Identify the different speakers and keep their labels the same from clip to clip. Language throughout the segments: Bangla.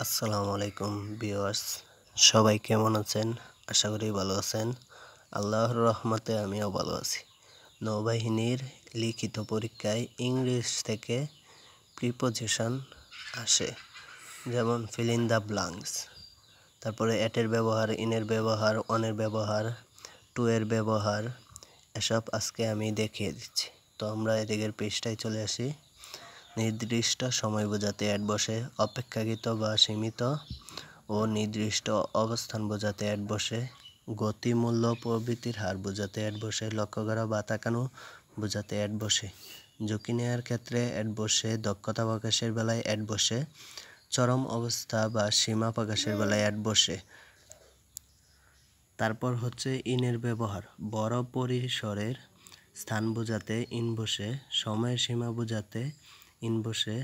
Speaker 1: আসসালামু আলাইকুম ভিউয়ার্স, সবাই কেমন আছেন? আশা করি ভালো আছেন। আল্লাহর রহমতে আমিও ভালো আছি। নৌবাহিনীর লিখিত পরীক্ষায় ইংলিশ থেকে প্রিপোজিশন আসে, যেমন ফিল ইন দ্য ব্ল্যাঙ্কস, তারপরে এটের ব্যবহার, ইনের ব্যবহার, অনের ব্যবহার, টু এর ব্যবহার, এসব আজকে আমি দেখিয়ে দিচ্ছি। তো আমরা এদিকের পৃষ্ঠায় চলে আসি। নির্দিষ্ট সময় বোঝাতে অ্যাড বসে, অপেক্ষাকৃত বা সীমিত ও নির্দিষ্ট অবস্থান বোঝাতে অ্যাড বসে, গতি, মূল্য, প্রবৃত্তির হার বোঝাতে অ্যাড বসে, লক্ষ্য করা বা তাকানো বোঝাতে অ্যাড বসে, ঝুঁকি নেওয়ার ক্ষেত্রে অ্যাড বসে, দক্ষতা প্রকাশের বেলায় অ্যাড বসে, চরম অবস্থা বা সীমা প্রকাশের বেলায় অ্যাড বসে। তারপর হচ্ছে ইনের ব্যবহার, বড় পরিসরের স্থান বোঝাতে ইন বসে, সময়ের সীমা বোঝাতে ইন বসে,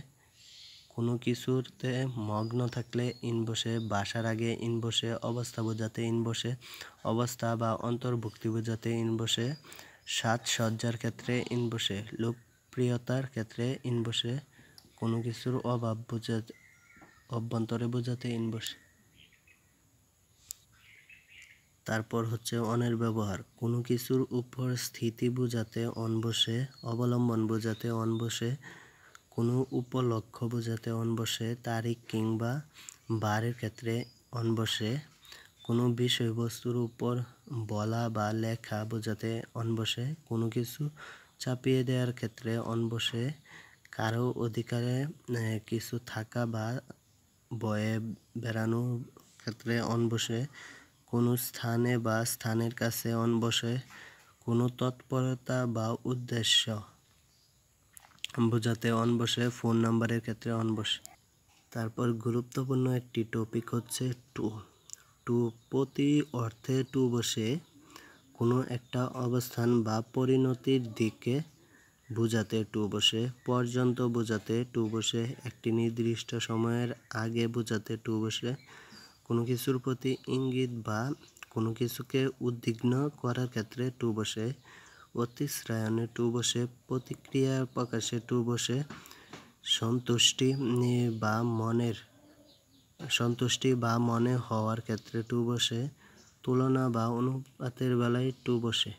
Speaker 1: কোনো কিছুতে মগ্ন থাকলে ইন বসে, বাসার আগে ইন বসে, অবস্থা বোঝাতে ইন বসে, অবস্থা বা অন্তর্ভুক্তি বোঝাতে ইন বসে, সাজসজ্জার ক্ষেত্রে ইন বসে, লোকপ্রিয়তার ক্ষেত্রে ইন বসে, কোনো কিছুর অভাব বোঝাতে অভ্যন্তরে বোঝাতে ইন বসে। তারপর হচ্ছে অনের ব্যবহার, কোনো কিছুর উপর স্থিতি বোঝাতে অন বসে, অবলম্বন বোঝাতে অন বসে, কোনো উপলক্ষ বোঝাতে অন বসে, তারিখ কিংবা বারের ক্ষেত্রে অন বসে, কোনো বিষয়বস্তুর উপর বলা বা লেখা বোঝাতে অন বসে, কোনো কিছু চাপিয়ে দেওয়ার ক্ষেত্রে অন বসে, কারো অধিকারে কিছু থাকা বা বয়ে বেড়ানোর ক্ষেত্রে অন বসে, কোনো স্থানে বা স্থানের কাছে অন বসে, কোনো তৎপরতা বা উদ্দেশ্য বোঝাতে অন বসে, ফোন নাম্বারের ক্ষেত্রে অন বসে। তারপর গুরুত্বপূর্ণ একটি টপিক হচ্ছে টু। টু প্রতি অর্থে টু বসে, কোনো একটা অবস্থান বা পরিণতির দিকে বোঝাতে টু বসে, পর্যন্ত বোঝাতে টু বসে, একটি নির্দিষ্ট সময়ের আগে বোঝাতে টু বসে, কোনো কিছুর প্রতি ইঙ্গিত বা কোনো কিছুকে উদ্বিগ্ন করার ক্ষেত্রে টু বসে, অতিশ্রায়নে টু বসে, প্রতিক্রিয়া প্রকাশে টু বসে, সন্তুষ্টি বা মনে হওয়ার ক্ষেত্রে টু বসে, তুলনা বা অনুপাতের বেলায় টু বসে।